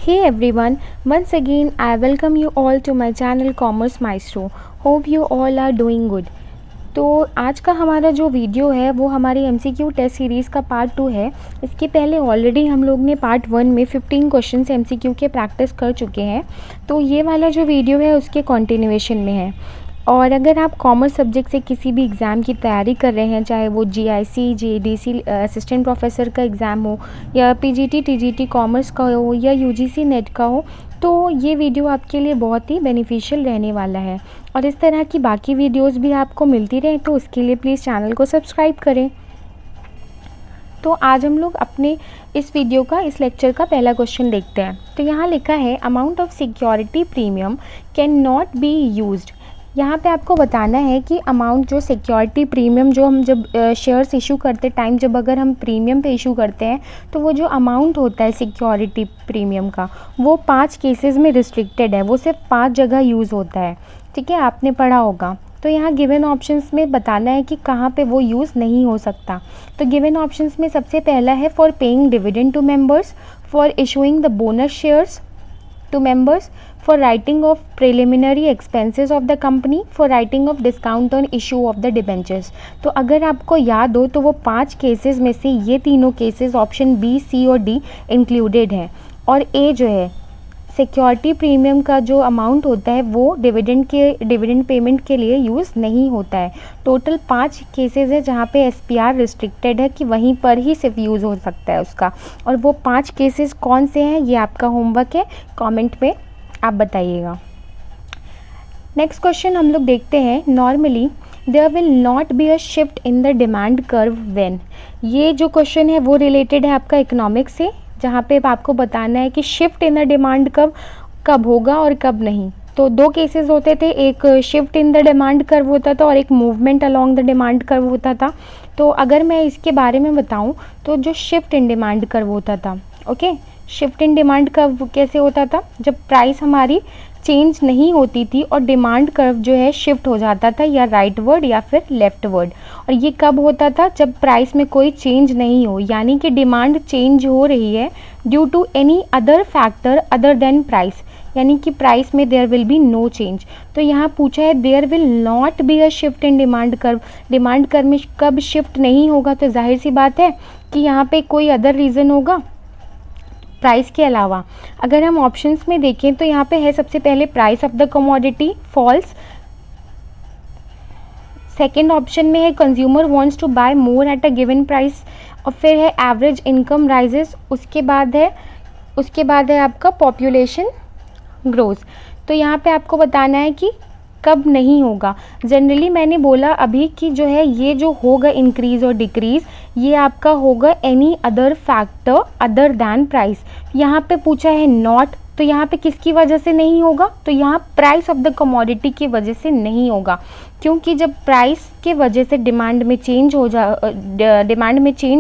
Hey everyone, once again I welcome you all to my channel Commerce Maestro. Hope you all are doing good. तो आज का हमारा जो video है वो हमारी MCQ टेस्ट सीरीज़ का पार्ट 2 है। इसके पहले ऑलरेडी हम लोग ने पार्ट 1 में 15 क्वेश्चन MCQ के प्रैक्टिस कर चुके हैं। तो ये वाला जो वीडियो है उसके कंटिन्यूएशन में है। और अगर आप कॉमर्स सब्जेक्ट से किसी भी एग्ज़ाम की तैयारी कर रहे हैं, चाहे वो GIC JDC असिस्टेंट प्रोफेसर का एग्ज़ाम हो या PGT TGT कॉमर्स का हो या UGC नेट का हो, तो ये वीडियो आपके लिए बहुत ही बेनिफिशियल रहने वाला है। और इस तरह की बाकी वीडियोस भी आपको मिलती रहे तो उसके लिए प्लीज़ चैनल को सब्सक्राइब करें। तो आज हम लोग अपने इस वीडियो का इस लेक्चर का पहला क्वेश्चन देखते हैं। तो यहाँ लिखा है amount of security premium can not be used. यहाँ पे आपको बताना है कि अमाउंट जो सिक्योरिटी प्रीमियम जो हम जब शेयर्स इशू करते टाइम जब अगर हम प्रीमियम पे इशू करते हैं तो वो जो अमाउंट होता है सिक्योरिटी प्रीमियम का वो 5 केसेस में रिस्ट्रिक्टेड है, वो सिर्फ 5 जगह यूज़ होता है। ठीक है, आपने पढ़ा होगा। तो यहाँ गिवन ऑप्शंस में बताना है कि कहाँ पे वो यूज़ नहीं हो सकता। तो गिवन ऑप्शंस में सबसे पहला है for paying dividend to members, for issuing the bonus shares to members, for writing of preliminary expenses of the company, for writing of discount on issue of the debentures। तो अगर आपको याद हो तो वो 5 केसेस में से ये तीनों केसेस ऑप्शन B, C और D इंक्लूडेड हैं। और A जो है सिक्योरिटी प्रीमियम का जो अमाउंट होता है वो डिविडेंड पेमेंट के लिए यूज़ नहीं होता है। टोटल 5 केसेस है जहाँ पे SPR रिस्ट्रिक्टेड है कि वहीं पर ही सिर्फ यूज़ हो सकता है उसका। और वो 5 केसेस कौन से हैं ये आपका होमवर्क है, कमेंट में आप बताइएगा। नेक्स्ट क्वेश्चन हम लोग देखते हैं। Normally there will not be a shift in the demand curve when. ये जो क्वेश्चन है वो रिलेटेड है आपका इकोनॉमिक्स से, जहाँ पे आपको बताना है कि shift in the demand curve कब होगा और कब नहीं। तो 2 केसेस होते थे, एक shift in the demand curve होता था और एक movement along the demand curve होता था। तो अगर मैं इसके बारे में बताऊं तो जो शिफ्ट इन डिमांड कर्व होता था, okay, shift in demand curve कैसे होता था, जब प्राइस हमारी चेंज नहीं होती थी और डिमांड कर्व जो है शिफ्ट हो जाता था या राइट वर्ड या फिर लेफ्ट वर्ड। और ये कब होता था, जब प्राइस में कोई चेंज नहीं हो, यानी कि डिमांड चेंज हो रही है due to any other factor other than price, यानी कि प्राइस में there will be no change. तो यहाँ पूछा है there will not be a shift in demand curve, demand curve में कब शिफ्ट नहीं होगा। तो जाहिर सी बात है कि यहाँ पे कोई अदर रीज़न होगा प्राइस के अलावा। अगर हम ऑप्शंस में देखें तो यहाँ पे है सबसे पहले price of the commodity, falls. Second option में है consumer wants to buy more at a given price, और फिर है एवरेज इनकम राइजेस, उसके बाद है आपका पॉपुलेशन ग्रोथ। तो यहाँ पे आपको बताना है कि कब नहीं होगा। जनरली मैंने बोला अभी कि जो है ये जो होगा इंक्रीज़ और डिक्रीज़ ये आपका होगा any other factor other than price. यहाँ पे पूछा है नॉट, तो यहाँ पे किसकी वजह से नहीं होगा, तो यहाँ प्राइस ऑफ द कमोडिटी की वजह से नहीं होगा, क्योंकि जब प्राइस के वजह से डिमांड में चेंज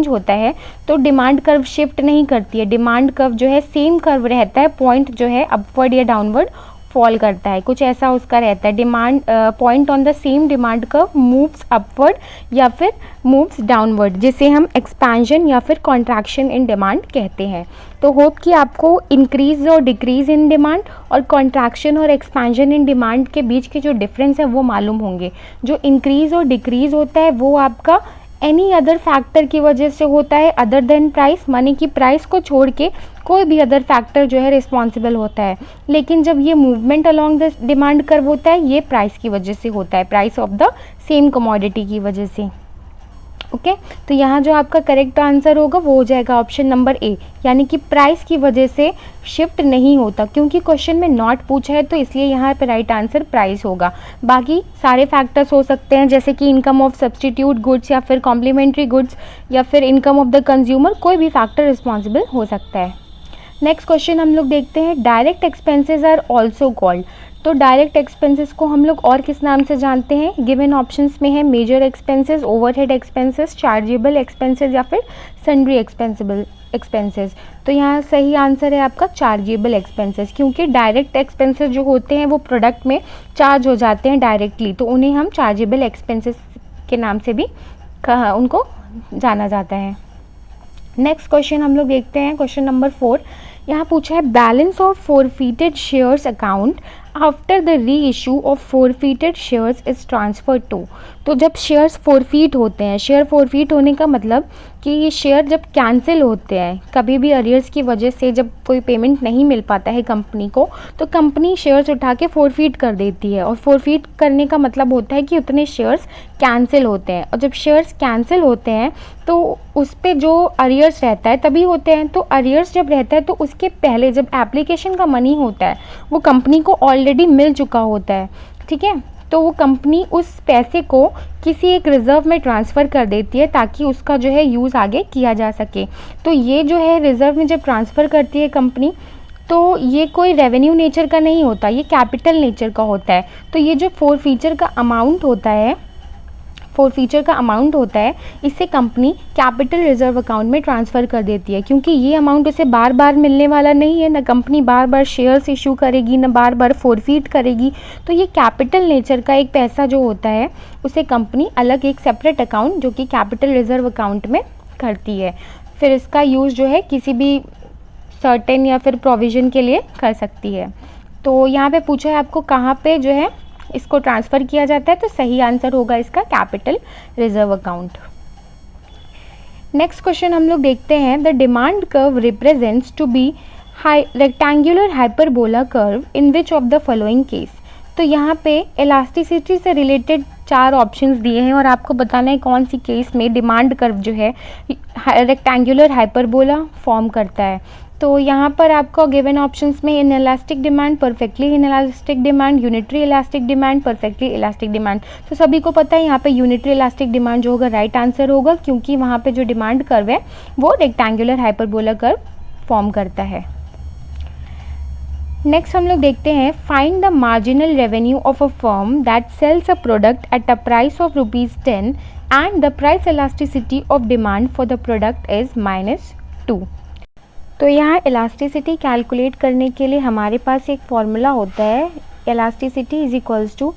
होता है तो डिमांड कर्व शिफ्ट नहीं करती है। डिमांड कर्व जो है सेम कर्व रहता है, पॉइंट जो है अपवर्ड या डाउनवर्ड फॉल करता है, कुछ ऐसा उसका रहता है। Demand point on the same demand curve moves upward या फिर मूव्स डाउनवर्ड, जिसे हम एक्सपेंशन या फिर कॉन्ट्रैक्शन इन डिमांड कहते हैं। तो होप कि आपको इंक्रीज और डिक्रीज इन डिमांड और कॉन्ट्रैक्शन और एक्सपेंशन इन डिमांड के बीच के जो डिफरेंस है वो मालूम होंगे। जो इंक्रीज और डिक्रीज होता है वो आपका एनी अदर फैक्टर की वजह से होता है अदर देन प्राइस, माने कि प्राइस को छोड़ के कोई भी अदर फैक्टर जो है रिस्पॉन्सिबल होता है। लेकिन जब ये movement along the demand curve होता है ये प्राइस की वजह से होता है, price of the same commodity की वजह से। ओके, तो यहाँ जो आपका करेक्ट आंसर होगा वो हो जाएगा ऑप्शन नंबर A, यानी कि प्राइस की वजह से शिफ्ट नहीं होता। क्योंकि क्वेश्चन में नॉट पूछा है तो इसलिए यहाँ पे राइट आंसर प्राइस होगा। बाकी सारे फैक्टर्स हो सकते हैं जैसे कि इनकम ऑफ सब्सटीट्यूट गुड्स या फिर कॉम्प्लीमेंट्री गुड्स या फिर इनकम ऑफ द कंज्यूमर, कोई भी फैक्टर रिस्पॉन्सिबल हो सकता है। नेक्स्ट क्वेश्चन हम लोग देखते हैं। Direct expenses are also called. तो डायरेक्ट एक्सपेंसेस को हम लोग और किस नाम से जानते हैं। गिवन ऑप्शंस में है major expenses, overhead expenses, chargeable expenses या फिर सन्ड्री एक्सपेंसेस। तो यहाँ सही आंसर है आपका चार्जेबल एक्सपेंसेस, क्योंकि डायरेक्ट एक्सपेंसेस जो होते हैं वो प्रोडक्ट में चार्ज हो जाते हैं डायरेक्टली, तो उन्हें हम चार्जेबल एक्सपेंसेस के नाम से भी उनको जाना जाता है। नेक्स्ट क्वेश्चन हम लोग देखते हैं, क्वेश्चन नंबर 4। यहाँ पूछा है balance of forfeited shares account after the reissue of forfeited shares is transfer to. तो जब शेयर्स फोरफीट होते हैं, शेयर फोरफीट होने का मतलब कि ये शेयर जब कैंसिल होते हैं, कभी भी अरियर्स की वजह से जब कोई पेमेंट नहीं मिल पाता है कंपनी को, तो कंपनी शेयर्स उठा के फोरफीट कर देती है। और फोरफीट करने का मतलब होता है कि उतने शेयर्स कैंसिल होते हैं। और जब शेयर्स कैंसिल होते हैं तो उस पर जो अरियर्स रहता है तभी होते हैं। तो अरियर्स जब रहता है तो उसके पहले जब एप्लीकेशन का मनी होता है वो कंपनी को ऑलरेडी मिल चुका होता है, ठीक है। तो वो कंपनी उस पैसे को किसी एक रिज़र्व में ट्रांसफ़र कर देती है ताकि उसका जो है यूज़ आगे किया जा सके। तो ये जो है रिज़र्व में जब ट्रांसफ़र करती है कंपनी, तो ये कोई रेवेन्यू नेचर का नहीं होता, ये कैपिटल नेचर का होता है। तो ये जो फोरफीचर का अमाउंट होता है इससे कंपनी कैपिटल रिजर्व अकाउंट में ट्रांसफ़र कर देती है, क्योंकि ये अमाउंट उसे बार बार मिलने वाला नहीं है। ना कंपनी बार बार शेयर्स इशू करेगी, ना बार बार फोरफीट करेगी। तो ये कैपिटल नेचर का एक पैसा जो होता है उसे कंपनी अलग एक सेपरेट अकाउंट जो कि कैपिटल रिजर्व अकाउंट में करती है। फिर इसका यूज़ जो है किसी भी सर्टेन या फिर प्रोविज़न के लिए कर सकती है। तो यहाँ पे पूछा है आपको कहाँ पे जो है इसको ट्रांसफ़र किया जाता है, तो सही आंसर होगा इसका capital reserve account. Next question हम लोग देखते हैं, the demand curve represents to be rectangular hyperbola curve in which of the following case. तो यहाँ पे इलास्टिसिटी से रिलेटेड 4 ऑप्शंस दिए हैं और आपको बताना है कौन सी केस में डिमांड कर्व जो है रेक्टेंगुलर हाइपरबोला फॉर्म करता है। तो यहाँ पर आपको गिवन ऑप्शंस में inelastic demand, perfectly inelastic demand, unitary elastic demand, perfectly elastic demand. तो सभी को पता है यहाँ पे यूनिटरी इलास्टिक डिमांड जो होगा राइट आंसर होगा, क्योंकि वहाँ पे जो डिमांड कर्व है वो रेक्टेंगुलर हाइपरबोला कर्व फॉर्म करता है। नेक्स्ट हम लोग देखते हैं, find the marginal revenue of a firm that sells a product at a price of ₹10 and the price elasticity of demand for the product is -2। तो यहाँ इलास्टिसिटी कैलकुलेट करने के लिए हमारे पास एक फॉर्मूला होता है, elasticity is equals to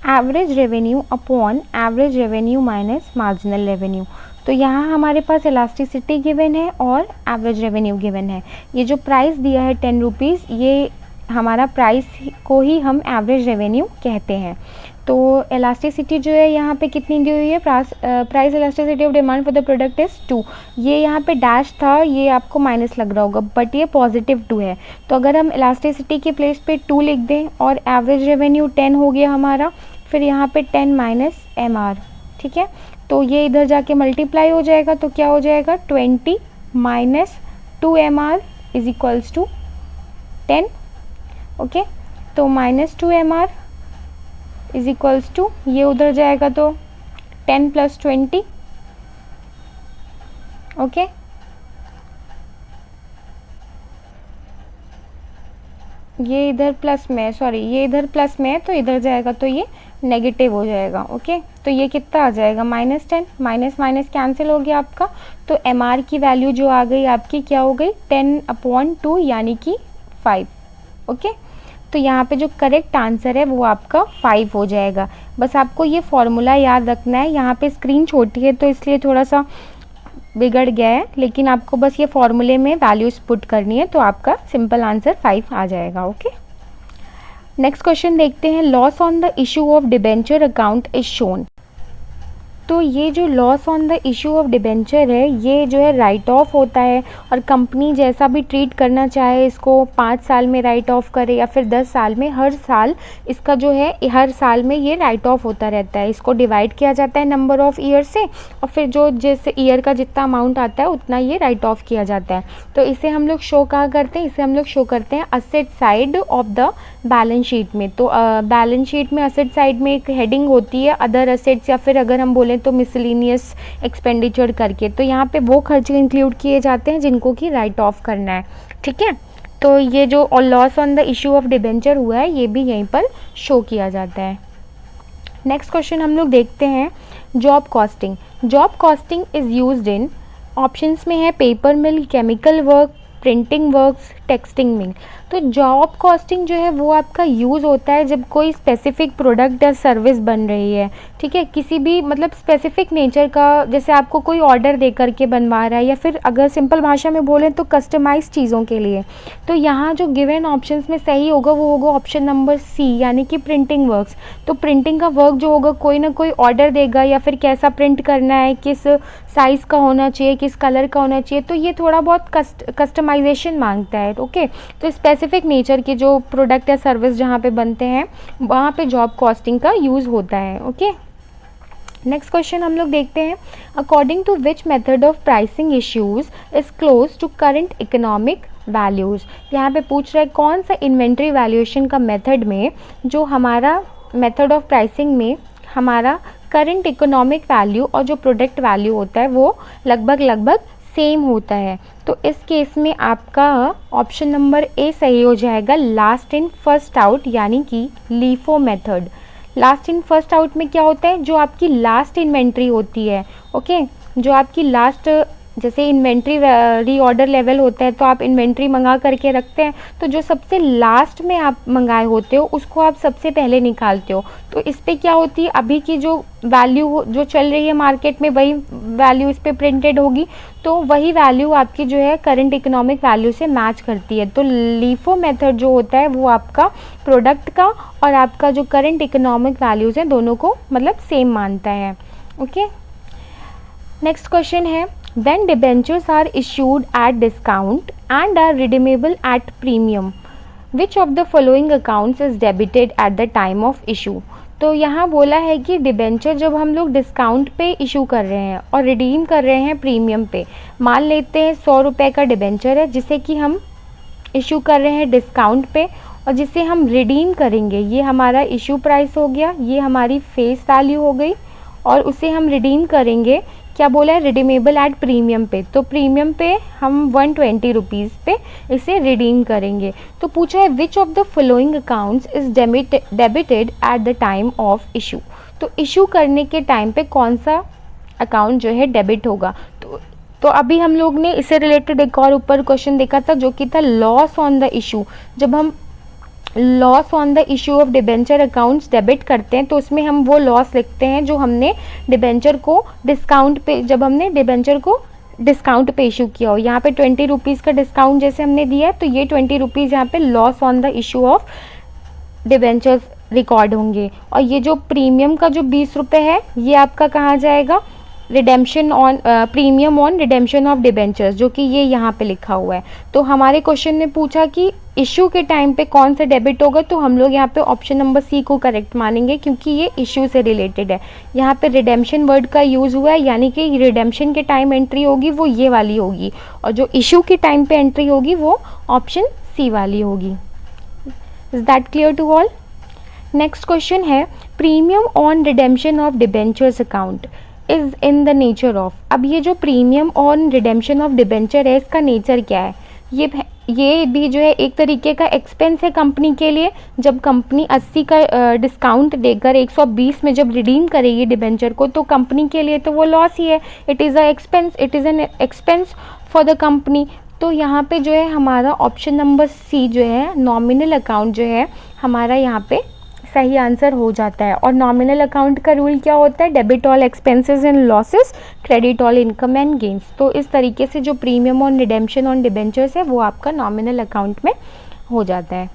average revenue upon average revenue minus marginal revenue. तो यहाँ हमारे पास इलास्टिसिटी गिवन है और एवरेज रेवेन्यू गिवन है। ये जो प्राइस दिया है 10 रुपीज़, ये हमारा प्राइस को ही हम एवरेज रेवेन्यू कहते हैं। तो इलास्टिसिटी जो है यहाँ पे कितनी दी हुई है, price elasticity of demand for the product is 2। ये यहाँ पे डैश था, ये आपको माइनस लग रहा होगा, बट ये +2 है। तो अगर हम इलास्टिसिटी के प्लेस पे 2 लिख दें और एवरेज रेवेन्यू 10 हो गया हमारा, फिर यहाँ पे 10 माइनस MR, ठीक है। तो ये इधर जाके मल्टीप्लाई हो जाएगा, तो क्या हो जाएगा 20 minus 2 MR is equals to 10, okay. तो -2 MR इज इक्वल्स टू, ये उधर जाएगा तो 10 + 20, ओके। ये इधर प्लस में है, सॉरी ये इधर प्लस में है, तो इधर जाएगा तो ये नेगेटिव हो जाएगा, ओके। तो ये कितना आ जाएगा -10, माइनस माइनस कैंसिल हो गया आपका। तो MR की वैल्यू जो आ गई आपकी क्या हो गई 10/2 यानी कि 5, ओके। तो यहाँ पे जो करेक्ट आंसर है वो आपका 5 हो जाएगा। बस आपको ये फॉर्मूला याद रखना है। यहाँ पे स्क्रीन छोटी है तो इसलिए थोड़ा सा बिगड़ गया है, लेकिन आपको बस ये फॉर्मूले में वैल्यूज़ पुट करनी है तो आपका सिंपल आंसर 5 आ जाएगा, ओके। नेक्स्ट क्वेश्चन देखते हैं, loss on the issue of debenture account is shown. तो ये जो loss on the issue of debenture है, ये जो है राइट ऑफ होता है और कंपनी जैसा भी ट्रीट करना चाहे, इसको 5 साल में राइट ऑफ करे या फिर 10 साल में, हर साल इसका जो है हर साल में ये राइट ऑफ होता रहता है। इसको डिवाइड किया जाता है नंबर ऑफ ईयर से और फिर जो जैसे ईयर का जितना अमाउंट आता है उतना ये राइट ऑफ किया जाता है। तो इसे हम लोग शो कहाँ करते हैं, इसे हम लोग शो करते हैं asset side of the balance sheet में। तो बैलेंस शीट में असेट साइड में एक हेडिंग होती है अदर असेट्स, या फिर अगर हम बोलें तो मिसलिनियस एक्सपेंडिचर करके। तो यहाँ पे वो खर्चे इंक्लूड किए जाते हैं जिनको कि राइट ऑफ करना है, ठीक है। तो ये जो loss on the issue of debenture हुआ है ये भी यहीं पर शो किया जाता है। नेक्स्ट क्वेश्चन हम लोग देखते हैं, job costing. Job costing is used in, options में है paper mill, chemical work, printing works, texting में। तो जॉब कॉस्टिंग जो है वो आपका यूज़ होता है जब कोई स्पेसिफिक प्रोडक्ट या सर्विस बन रही है, ठीक है, किसी भी मतलब स्पेसिफिक नेचर का, जैसे आपको कोई ऑर्डर दे करके बनवा रहा है, या फिर अगर सिंपल भाषा में बोलें तो कस्टमाइज चीज़ों के लिए। तो यहाँ जो गिवन ऑप्शंस में सही होगा वो होगा ऑप्शन नंबर सी, यानी कि प्रिंटिंग वर्क्स। तो प्रिंटिंग का वर्क जो होगा, कोई ना कोई ऑर्डर देगा या फिर कैसा प्रिंट करना है, किस साइज़ का होना चाहिए, किस कलर का होना चाहिए, तो ये थोड़ा बहुत कस्टमाइजेशन मांगता है। ओके, तो स्पेसिफिक नेचर के जो प्रोडक्ट या सर्विस जहाँ पे बनते हैं वहाँ पे जॉब कॉस्टिंग का यूज़ होता है। ओके, नेक्स्ट क्वेश्चन हम लोग देखते हैं, according to which method of pricing issues is close to current economic values. यहाँ पे पूछ रहा है कौन सा इन्वेंट्री वैल्यूएशन का मेथड में जो हमारा मेथड ऑफ प्राइसिंग में हमारा करंट इकोनॉमिक वैल्यू और जो प्रोडक्ट वैल्यू होता है वो लगभग सेम होता है। तो इस केस में आपका ऑप्शन नंबर ए सही हो जाएगा, लास्ट इन फर्स्ट आउट, यानी कि LIFO method. Last in first out में क्या होता है, जो आपकी लास्ट इन्वेंट्री होती है, ओके, जो आपकी लास्ट, जैसे इन्वेंट्री रीऑर्डर लेवल होता है तो आप इन्वेंट्री मंगा करके रखते हैं, तो जो सबसे लास्ट में आप मंगाए होते हो उसको आप सबसे पहले निकालते हो। तो इस पे क्या होती है, अभी की जो वैल्यू जो चल रही है मार्केट में वही वैल्यू इस पे प्रिंटेड होगी, तो वही वैल्यू आपकी जो है करंट इकोनॉमिक वैल्यू से मैच करती है। तो लीफो मेथड जो होता है वो आपका प्रोडक्ट का और आपका जो करंट इकोनॉमिक वैल्यूज़ हैं दोनों को मतलब सेम मानता है। ओके, नेक्स्ट क्वेश्चन है, when debentures are issued at discount and are redeemable at premium, which of the following accounts is debited at the time of issue। तो यहाँ बोला है कि डिबेंचर जब हम लोग डिस्काउंट पे इशू कर रहे हैं और रिडीम कर रहे हैं प्रीमियम पे, मान लेते हैं 100 रुपये का डिबेंचर है जिसे कि हम इशू कर रहे हैं डिस्काउंट पे और जिसे हम रिडीम करेंगे, ये हमारा इशू प्राइस हो गया, ये हमारी फेस वैल्यू हो गई, और उसे हम रिडीम करेंगे, क्या बोला है, रिडीमेबल एट प्रीमियम पे। तो प्रीमियम पे हम 120 रुपीज़ पे इसे रिडीम करेंगे। तो पूछा है which of the following accounts is debited at the time of issue. तो इशू करने के टाइम पे कौन सा अकाउंट जो है डेबिट होगा। तो अभी हम लोग ने इससे रिलेटेड एक और ऊपर क्वेश्चन देखा था जो कि था लॉस ऑन द इशू। जब हम loss on the issue of debenture accounts debit करते हैं तो उसमें हम वो लॉस लिखते हैं जो हमने डिबेंचर को डिस्काउंट पे, जब हमने डिबेंचर को डिस्काउंट पे इशू किया हो। यहाँ पे 20 रुपीज़ का डिस्काउंट जैसे हमने दिया है तो ये 20 रुपीज़ यहाँ पे loss on the issue of debentures record होंगे। और ये जो प्रीमियम का जो 20 रुपये है ये आपका कहाँ जाएगा, redemption on premium on redemption of debentures, जो कि ये यहाँ पे लिखा हुआ है। तो हमारे क्वेश्चन ने पूछा कि इशू के टाइम पे कौन सा डेबिट होगा, तो हम लोग यहाँ पे ऑप्शन नंबर सी को करेक्ट मानेंगे क्योंकि ये इशू से रिलेटेड है। यहाँ पे रिडेम्पशन वर्ड का यूज़ हुआ है, यानी कि रिडेम्पशन के टाइम एंट्री होगी वो ये वाली होगी और जो इशू के टाइम पे एंट्री होगी वो ऑप्शन सी वाली होगी। Is that clear to all. Next question है, premium on redemption of debentures account is in the nature of. अब ये जो premium on redemption of debenture है इसका नेचर क्या है, ये भी जो है एक तरीके का एक्सपेंस है कंपनी के लिए। जब कंपनी 80 का डिस्काउंट देकर 120 में जब रिडीम करेगी डिबेंचर को तो कंपनी के लिए तो वो लॉस ही है, it is an expense for the company. तो यहाँ पे जो है हमारा ऑप्शन नंबर सी जो है नॉमिनल अकाउंट जो है हमारा यहाँ पे सही आंसर हो जाता है। और नॉमिनल अकाउंट का रूल क्या होता है, debit all expenses and losses, credit all income and gains. तो इस तरीके से जो premium on redemption on debentures है वो आपका नॉमिनल अकाउंट में हो जाता है।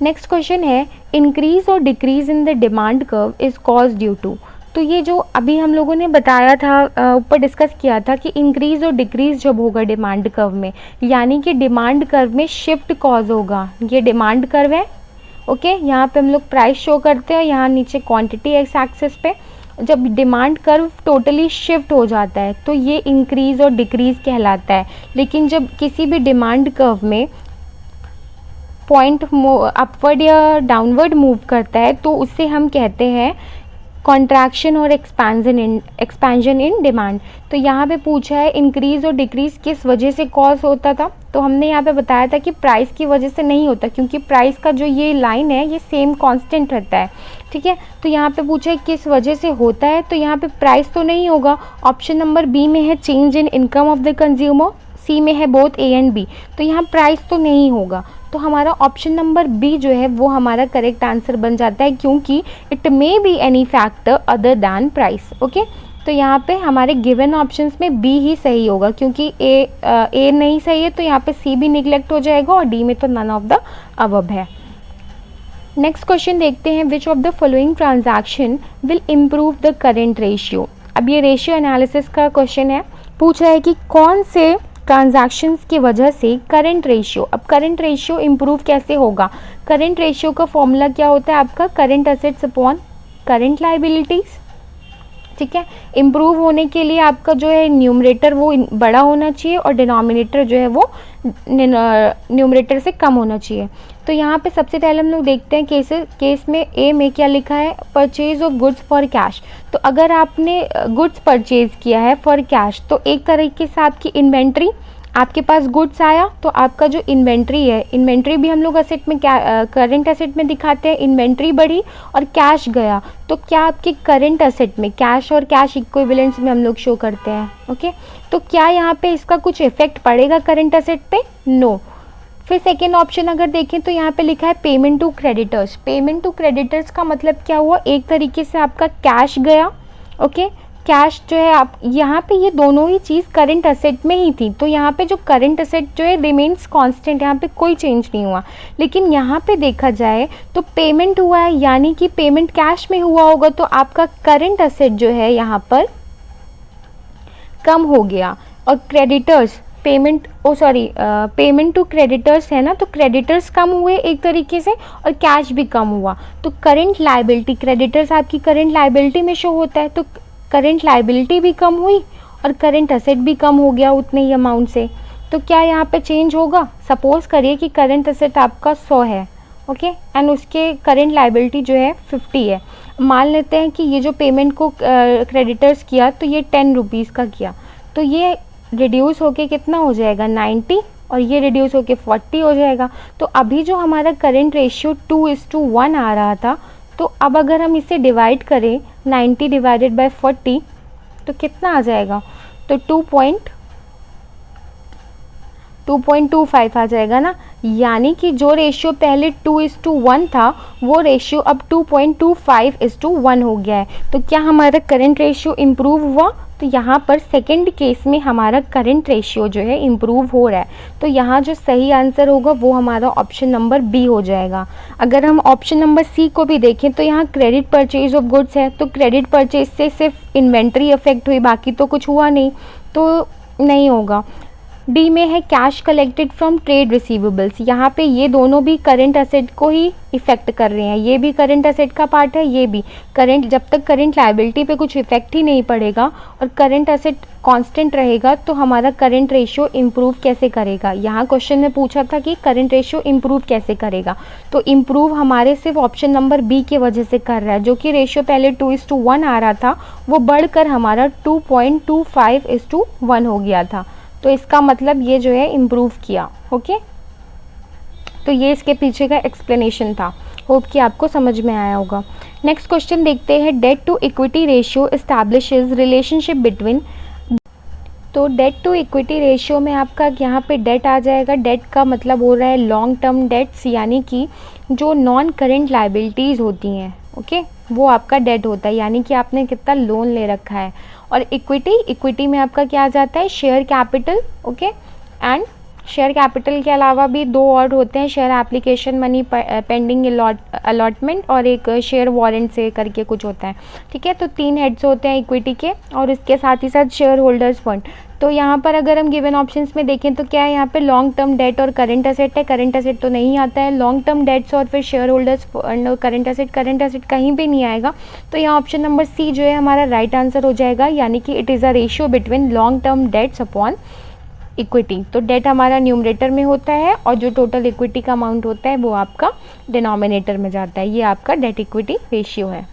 नेक्स्ट क्वेश्चन है, इंक्रीज और decrease in the demand curve is cause due to. तो ये जो अभी हम लोगों ने बताया था, ऊपर डिस्कस किया था कि इंक्रीज और डिक्रीज जब होगा डिमांड कर्व में, यानी कि डिमांड कर्व में शिफ्ट कॉज होगा। ये डिमांड कर्व है, ओके, यहाँ पे हम लोग प्राइस शो करते हैं, यहाँ नीचे क्वांटिटी एक्स एक्सिस पे जब डिमांड कर्व टोटली शिफ्ट हो जाता है तो ये इंक्रीज़ और डिक्रीज़ कहलाता है। लेकिन जब किसी भी डिमांड कर्व में पॉइंट अपवर्ड या डाउनवर्ड मूव करता है तो उससे हम कहते हैं कॉन्ट्रैक्शन और एक्सपेंशन इन डिमांड। तो यहाँ पे पूछा है इंक्रीज़ और डिक्रीज़ किस वजह से कॉज होता था, तो हमने यहाँ पे बताया था कि प्राइस की वजह से नहीं होता क्योंकि प्राइस का जो ये लाइन है ये सेम कांस्टेंट रहता है, ठीक है। तो यहाँ पे पूछा है किस वजह से होता है, तो यहाँ पे प्राइस तो नहीं होगा, ऑप्शन नंबर बी में है change in income of the consumer, C में है बोथ ए एंड बी, तो यहाँ प्राइस तो नहीं होगा, तो हमारा ऑप्शन नंबर बी जो है वो हमारा करेक्ट आंसर बन जाता है, क्योंकि it may be any factor other than price. Okay, तो यहाँ पे हमारे गिवन ऑप्शंस में बी ही सही होगा, क्योंकि ए नहीं सही है तो यहाँ पे सी भी निगलेक्ट हो जाएगा और डी में तो नन ऑफ द अबव है। नेक्स्ट क्वेश्चन देखते हैं, which of the following transaction will improve the current ratio. अब ये रेशियो एनालिसिस का क्वेश्चन है, पूछ रहा है कि कौन से ट्रांजैक्शंस की वजह से करंट रेशियो, अब करंट रेशियो इम्प्रूव कैसे होगा। करंट रेशियो का फॉर्मूला क्या होता है आपका, current assets upon current liabilities. ठीक है, इम्प्रूव होने के लिए आपका जो है न्यूमरेटर वो बड़ा होना चाहिए और डिनोमिनेटर जो है वो न्यूमरेटर से कम होना चाहिए। तो यहाँ पे सबसे पहले हम लोग देखते हैं केस में ए में क्या लिखा है, purchase of goods for cash. तो अगर आपने गुड्स परचेज किया है फॉर कैश, तो एक तरीके से आपकी इन्वेंट्री, आपके पास गुड्स आया तो आपका जो इन्वेंट्री है, इन्वेंट्री भी हम लोग असेट में क्या करंट असेट में दिखाते हैं, इन्वेंट्री बढ़ी और कैश गया, तो क्या आपके करंट असेट में कैश और कैश इक्विवेलेंट्स में हम लोग शो करते हैं। ओके, तो क्या यहाँ पे इसका कुछ इफेक्ट पड़ेगा करंट असेट पे, नो। फिर सेकेंड ऑप्शन अगर देखें तो यहाँ पे लिखा है payment to creditors. Payment to creditors का मतलब क्या हुआ, एक तरीके से आपका कैश गया। ओके, कैश जो है आप यहाँ पे, ये दोनों ही चीज़ करंट असेट में ही थी, तो यहाँ पे जो करंट असेट जो है रिमेन्स कांस्टेंट, यहाँ पे कोई चेंज नहीं हुआ। लेकिन यहाँ पे देखा जाए तो पेमेंट हुआ है, यानी कि पेमेंट कैश में हुआ होगा, तो आपका करंट असेट जो है यहाँ पर कम हो गया। और creditors payment payment to creditors है ना, तो क्रेडिटर्स कम हुए एक तरीके से और कैश भी कम हुआ, तो करंट लायबिलिटी, क्रेडिटर्स आपकी करंट लायबिलिटी में शो होता है, तो करंट लायबिलिटी भी कम हुई और करंट असेट भी कम हो गया उतने ही अमाउंट से। तो क्या यहाँ पे चेंज होगा, सपोज करिए कि करंट असेट आपका 100 है, ओके, एंड उसके करंट लायबिलिटी जो है 50 है। मान लेते हैं कि ये जो पेमेंट को क्रेडिटर्स किया तो ये 10 रुपीज़ का किया, तो ये रिड्यूस होके कितना हो जाएगा 90, और ये रिड्यूस होके 40 हो जाएगा। तो अभी जो हमारा करंट रेशियो 2:1 आ रहा था, तो अब अगर हम इसे डिवाइड करें 90 डिवाइडेड बाय 40 तो कितना आ जाएगा, तो 2.25 आ जाएगा ना। यानी कि जो रेशियो पहले 2:1 था वो रेशियो अब 2.25:1 हो गया है। तो क्या हमारा करंट रेशियो इम्प्रूव हुआ, तो यहाँ पर सेकंड केस में हमारा करंट रेशियो जो है इम्प्रूव हो रहा है। तो यहाँ जो सही आंसर होगा वो हमारा ऑप्शन नंबर बी हो जाएगा। अगर हम ऑप्शन नंबर सी को भी देखें तो यहाँ क्रेडिट परचेज ऑफ गुड्स है, तो क्रेडिट परचेज से सिर्फ इन्वेंट्री अफेक्ट हुई, बाकी तो कुछ हुआ नहीं, तो नहीं होगा। डी में है cash collected from trade receivables, यहाँ पे ये दोनों भी करंट असेट को ही इफेक्ट कर रहे हैं, ये भी करंट असेट का पार्ट है, ये भी करंट, जब तक करंट लायबिलिटी पे कुछ इफेक्ट ही नहीं पड़ेगा और करंट असेट कांस्टेंट रहेगा तो हमारा करंट रेशियो इम्प्रूव कैसे करेगा। यहाँ क्वेश्चन में पूछा था कि करंट रेशियो इम्प्रूव कैसे करेगा, तो इम्प्रूव हमारे सिर्फ ऑप्शन नंबर बी की वजह से कर रहा है, जो कि रेशियो पहले 2:1 आ रहा था वो बढ़कर हमारा 2.25:1 हो गया था, तो इसका मतलब ये जो है इम्प्रूव किया। ओके, तो ये इसके पीछे का एक्सप्लेनेशन था, होप कि आपको समझ में आया होगा। नेक्स्ट क्वेश्चन देखते हैं, debt to equity ratio establishes relationship between, तो डेट टू इक्विटी रेशियो में आपका यहाँ पे डेट आ जाएगा। डेट का मतलब हो रहा है लॉन्ग टर्म डेट्स, यानी कि जो नॉन करेंट लायबिलिटीज़ होती हैं, ओके, वो आपका डेट होता है, यानी कि आपने कितना लोन ले रखा है। और इक्विटी में आपका क्या आ जाता है, share capital, okay, and share capital के अलावा भी दो और होते हैं, share application money pending allotment और एक शेयर वारंट से करके कुछ होता है। ठीक है, तो 3 हेड्स होते हैं इक्विटी के, और इसके साथ ही साथ शेयर होल्डर्स फंड। तो यहाँ पर अगर हम गिवन ऑप्शंस में देखें तो क्या है, यहाँ पे लॉन्ग टर्म डेट और करंट असेट है, करंट असेट तो नहीं आता है, लॉन्ग टर्म डेट्स और फिर शेयर होल्डर्स फंड और करंट असेट कहीं पे नहीं आएगा। तो यहाँ ऑप्शन नंबर सी जो है हमारा राइट आंसर हो जाएगा, यानी कि it is a ratio between long term debts upon equity. तो डेट हमारा न्यूमरेटर में होता है और जो टोटल इक्विटी का अमाउंट होता है वो आपका डिनोमिनेटर में जाता है, ये आपका डेट इक्विटी रेशियो है।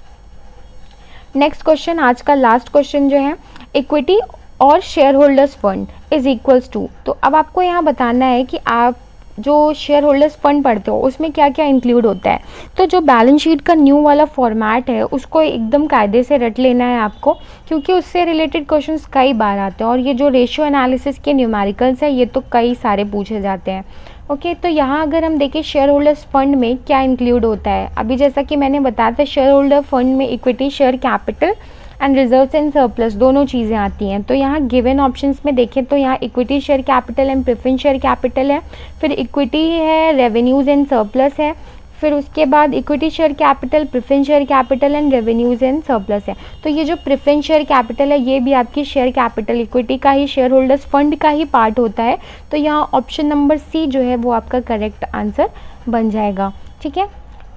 नेक्स्ट क्वेश्चन, आज का लास्ट क्वेश्चन जो है, इक्विटी और shareholders fund is equals to. तो अब आपको यहाँ बताना है कि आप जो शेयर होल्डर्स फंड पढ़ते हो उसमें क्या क्या इंक्लूड होता है। तो जो बैलेंस शीट का न्यू वाला फॉर्मेट है उसको एकदम कायदे से रट लेना है आपको, क्योंकि उससे रिलेटेड क्वेश्चंस कई बार आते हैं। और ये जो रेशियो एनालिसिस के न्यूमेरिकल्स है ये तो कई सारे पूछे जाते हैं। ओके, तो यहाँ अगर हम देखें शेयर होल्डर्स फंड में क्या इंक्लूड होता है, अभी जैसा कि मैंने बताया था शेयर होल्डर फंड में equity, share capital and reserves and surplus दोनों चीज़ें आती हैं। तो यहाँ गिवन ऑप्शंस में देखें तो यहाँ equity share capital and preference share capital है, फिर इक्विटी है, रेवेन्यूज़ एंड सरप्लस है, फिर उसके बाद equity share capital, preference share capital and revenues and surplus है। तो ये जो प्रेफरेंस शेयर कैपिटल है ये भी आपकी शेयर कैपिटल इक्विटी का ही, शेयर होल्डर्स फंड का ही पार्ट होता है। तो यहाँ ऑप्शन नंबर सी जो है वो आपका करेक्ट आंसर बन जाएगा। ठीक है,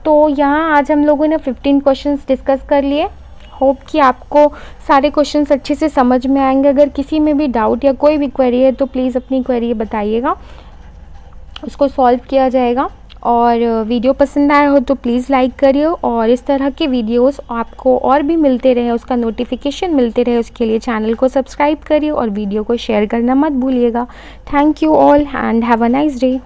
तो यहाँ आज हम लोगों ने 15 क्वेश्चंस डिस्कस कर लिए। होप कि आपको सारे क्वेश्चंस अच्छे से समझ में आएंगे। अगर किसी में भी डाउट या कोई भी क्वेरी है तो प्लीज़ अपनी क्वेरी बताइएगा, उसको सॉल्व किया जाएगा। और वीडियो पसंद आया हो तो प्लीज़ लाइक करिए, और इस तरह के वीडियोस आपको और भी मिलते रहे, उसका नोटिफिकेशन मिलते रहे, उसके लिए चैनल को सब्सक्राइब करिए और वीडियो को शेयर करना मत भूलिएगा। Thank you all and have a nice day.